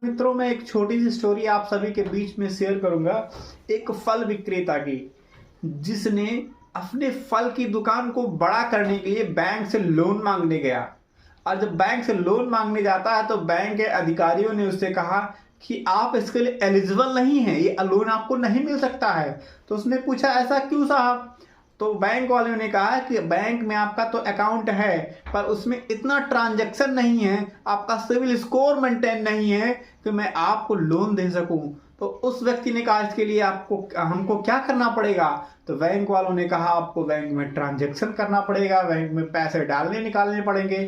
मित्रों, मैं एक छोटी सी स्टोरी आप सभी के बीच में शेयर करूंगा। एक फल विक्रेता की, जिसने अपने फल की दुकान को बड़ा करने के लिए बैंक से लोन मांगने गया। और जब बैंक से लोन मांगने जाता है तो बैंक के अधिकारियों ने उससे कहा कि आप इसके लिए एलिजिबल नहीं हैं, ये लोन आपको नहीं मिल सकता है। तो उसने पूछा, ऐसा क्यों साहब? तो बैंक वालों ने कहा कि बैंक में आपका तो अकाउंट है, पर उसमें इतना ट्रांजैक्शन नहीं है, आपका सिविल स्कोर मेंटेन नहीं है कि मैं आपको लोन दे सकूं। तो उस व्यक्ति ने कहा, इसके लिए आपको हमको क्या करना पड़ेगा? तो बैंक वालों ने कहा, आपको बैंक में ट्रांजैक्शन करना पड़ेगा, बैंक में पैसे डालने निकालने पड़ेंगे,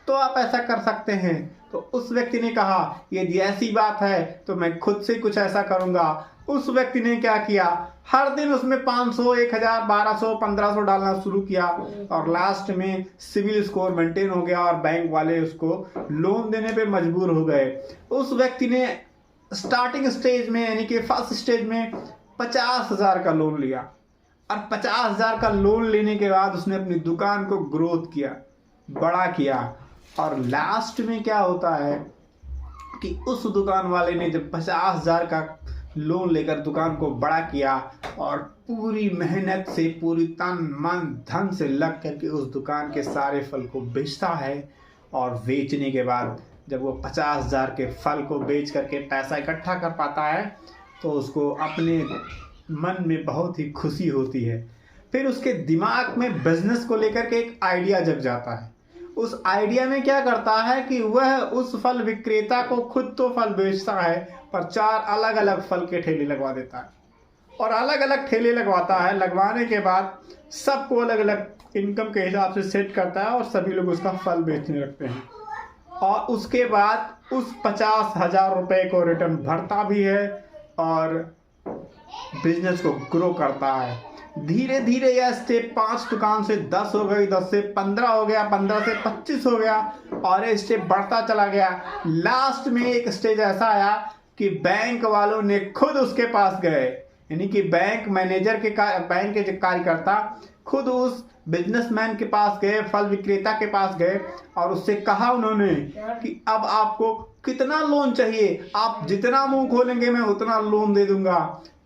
तो आप ऐसा कर सकते हैं। तो उस व्यक्ति ने कहा, यदि ऐसी बात है तो मैं खुद से कुछ ऐसा करूंगा। उस व्यक्ति ने क्या किया, हर दिन उसमें 500, 1000, 1200, 1500 डालना शुरू किया और लास्ट में सिविल स्कोर मेंटेन हो गया और बैंक वाले उसको लोन देने पे मजबूर हो गए। उस व्यक्ति ने स्टार्टिंग स्टेज में, यानी कि फर्स्ट स्टेज में 50,000 का लोन लिया और 50,000 का लोन लेने के बाद उसने अपनी दुकान को ग्रोथ किया, बड़ा किया। और लास्ट में क्या होता है कि उस दुकान वाले ने जब 50,000 का लोन लेकर दुकान को बड़ा किया और पूरी मेहनत से, पूरी तन मन धन से लग करके उस दुकान के सारे फल को बेचता है। और बेचने के बाद जब वो 50,000 के फल को बेच करके पैसा इकट्ठा कर पाता है तो उसको अपने मन में बहुत ही खुशी होती है। फिर उसके दिमाग में बिजनेस को लेकर के एक आइडिया जग जाता है। उस आइडिया में क्या करता है कि वह उस फल विक्रेता को खुद तो फल बेचता है, पर 4 अलग अलग फल के ठेले लगवा देता है और अलग अलग ठेले लगवाता है। लगवाने के बाद सबको अलग अलग इनकम के हिसाब से सेट करता है और सभी लोग उसका फल बेचने लगते हैं। और उसके बाद उस 50,000 रुपये को रिटर्न भरता भी है और बिजनेस को ग्रो करता है। धीरे धीरे यह स्टेप 5 दुकान से 10 हो गई, 10 से 15 हो गया, 15 से 25 हो गया और ये स्टेप बढ़ता चला गया। लास्ट में एक स्टेज ऐसा आया कि बैंक वालों ने खुद उसके पास गए, यानी कि बैंक मैनेजर के बैंक के कार्यकर्ता खुद उस बिजनेसमैन के पास गए, फल विक्रेता के पास गए और उससे कहा उन्होंने कि अब आपको कितना लोन चाहिए, आप जितना मुंह खोलेंगे मैं उतना लोन दे दूंगा।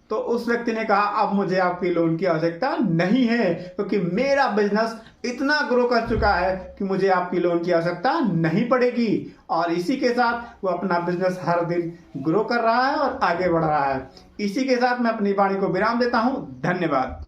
तो उस व्यक्ति ने कहा, अब मुझे आपकी लोन की आवश्यकता नहीं है, क्योंकि मेरा बिजनेस इतना ग्रो कर चुका है कि मुझे आपकी लोन की आवश्यकता नहीं पड़ेगी। और इसी के साथ वो अपना बिजनेस हर दिन ग्रो कर रहा है और आगे बढ़ रहा है। इसी के साथ मैं अपनी वाणी को विराम देता हूं। धन्यवाद।